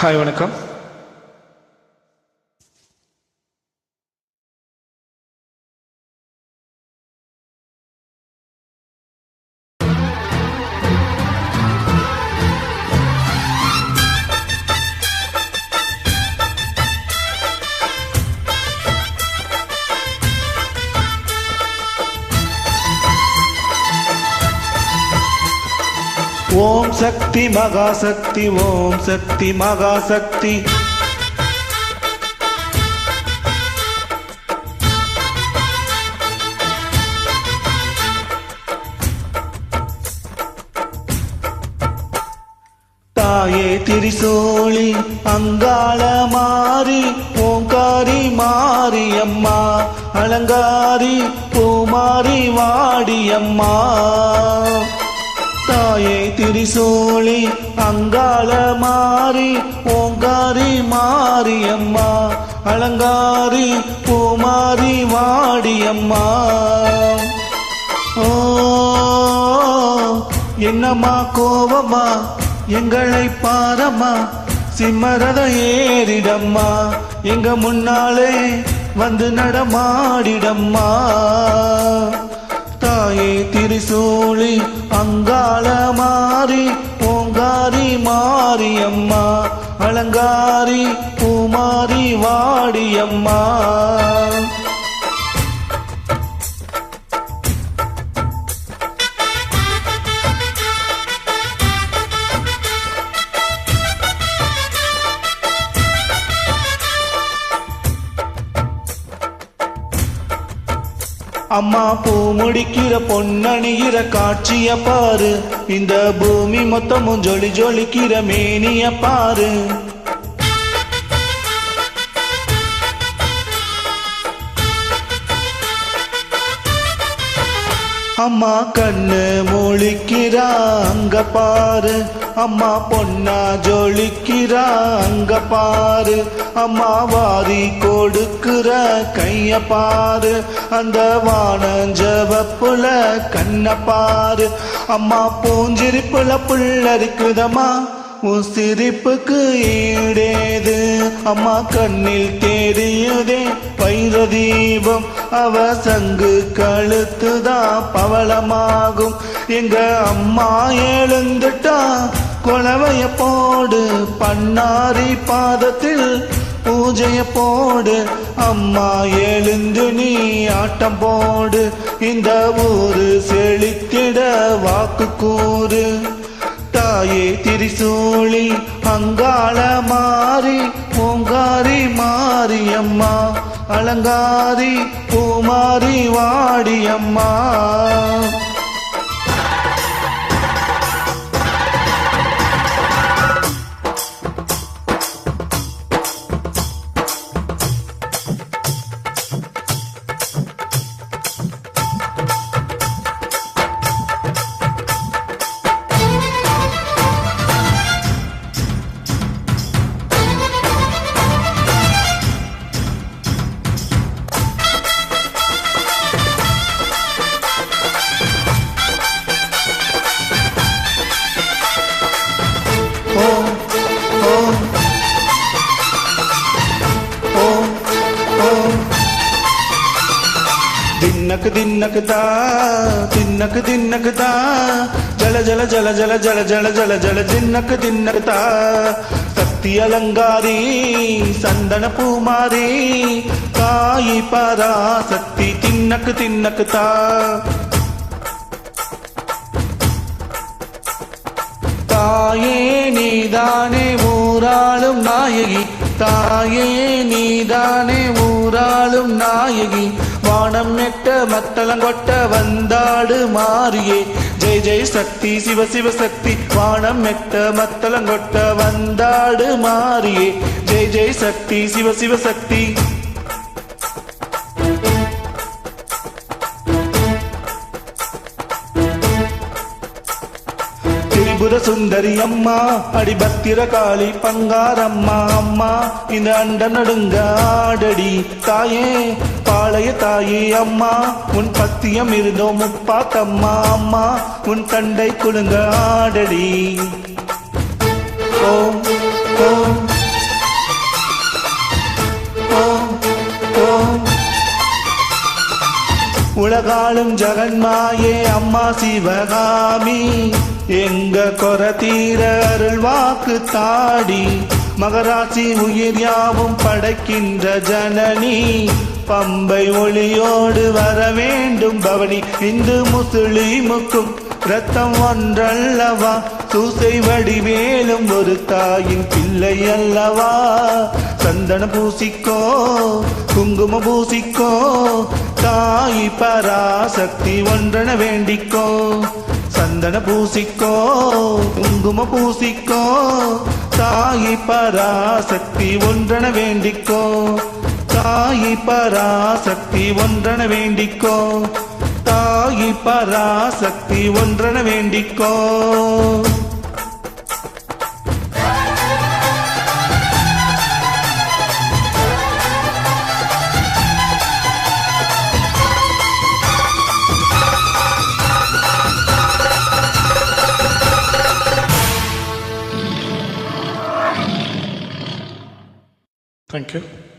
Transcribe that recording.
Hi வணக்கம். ஓம் சக்தி மகாசக்தி, ஓம் சக்தி மகாசக்தி. தாயே திரிசூலி அங்காள மாறி ஓங்காரி மாரியம்மா, அலங்காரி பூமாரி வாடியம்மா. தாயே திரிசூலி அங்காள மாறி ஓங்காரி மாரியம்மா, அலங்காரி பூமாரி வாடியம்மா. ஓ என்னம்மா கோவமா எங்களை பாரம்மா, சிம்மரத ஏறிடம்மா, எங்க முன்னாலே வந்து நடமாடிடம்மா. தாயே திரிசூலி அங்காள மாறி ஓங்காரி மாரியம்மா, அலங்காரி பூமாரி வாடியம்மா. அம்மா பூ முடிக்கிற பொன்னணிகிற காட்சிய பாரு, இந்த பூமி மொத்தமும் ஜொலி ஜொலிக்கிற மேனிய பாரு. அம்மா கண்ணு முழிக்கிறா அங்க பாரு, அம்மா பொன்னா ஜொலிக்கிறா அங்க பாரு. அம்மா வாரி கொடுக்கிற கைய பாரு, அந்த வானஞ்சவப்புல கண்ண பாரு. அம்மா பூஞ்சிரிப்புல புள்ள இருக்குதம்மா, உன் சிரிப்புக்கு ஈடேது. அம்மா கண்ணில் தெரியுதே வைர தீபம், அவ சங்கு கழுத்துதான் பவளமாகும். எங்க அம்மா எழுந்துட்டா கொலவைய போடு, பண்ணாரி பாதத்தில் பூஜைய போடு. அம்மா எழுந்து நீ ஆட்டம் போடு, இந்த ஊரு செழித்திட வாக்கு கூறு. தாயே திரிசூலி அங்காள மாறி ஓங்காரி மாரியம்மா, அலங்காரி பூமாரி வாடியம்மா. தின்னக்கு தின்னக்கு தா, தின்னக்கு தின்னக்கு தா, ஜல ஜல ஜல ஜல ஜல ஜல ஜல ஜல தின்னக்கு தின்னக்கு தா. சக்தி அலங்காரி சந்தன பூமாரி, தாயி பராசக்தி தின்னக்கு தின்னக்கு தா. தாயே நீதானே ஊராளும் நாயகி, தாயே நீதானே ஊராளும் நாயகி. வானம் நெட்ட மத்தளங்கொட்ட வந்தாடு மாறியே, ஜெய ஜெய சக்தி சிவ சிவ சக்தி. வானம் நெட்ட மத்தளங்கொட்ட வந்தாடு மாறியே, ஜெய ஜெய சக்தி சிவ சிவ சக்தி. திரிபுர சுந்தரி அம்மா, அடிபத்திர காளி பங்காரம்மா. அம்மா இந்த அண்ட நடுங்க ஆடடி தாயே, பாளைய தாயே. அம்மா உன் பத்தியம் இருந்தோ முப்பாத்தம்மா, அம்மா உன் தண்டை குலுங்க ஆடடி. ஓம் ஓம் உலகாளும் ஜெகன்மாயே அம்மா சிவகாமி எங்க கொரதீர அருள் வாக்கு தாடி மகராசி உயிர் யாவும் படைக்கின்ற ஜனனி பம்பை ஒளியோடு வர வேண்டும் பவனி இந்து முஸ்லிமுக்கும் ரத்தம் ஒன்றல்லவா சூசை வடிவேலும் ஒரு தாயின் பிள்ளை அல்லவா சந்தன பூசிக்கோ குங்கும பூசிக்கோ தாய் பராசக்தி ஒன்றன வேண்டிக்கோ சந்தன பூசிக்கோ குங்கும பூசிக்கோ தாய் பராசக்தி ஒன்றன வேண்டிக்கோ தாய் பராசக்தி ஒன்றன வேண்டிக்கோ தாய் பராசக்தி ஒன்றன வேண்டிக்கோ Thank you.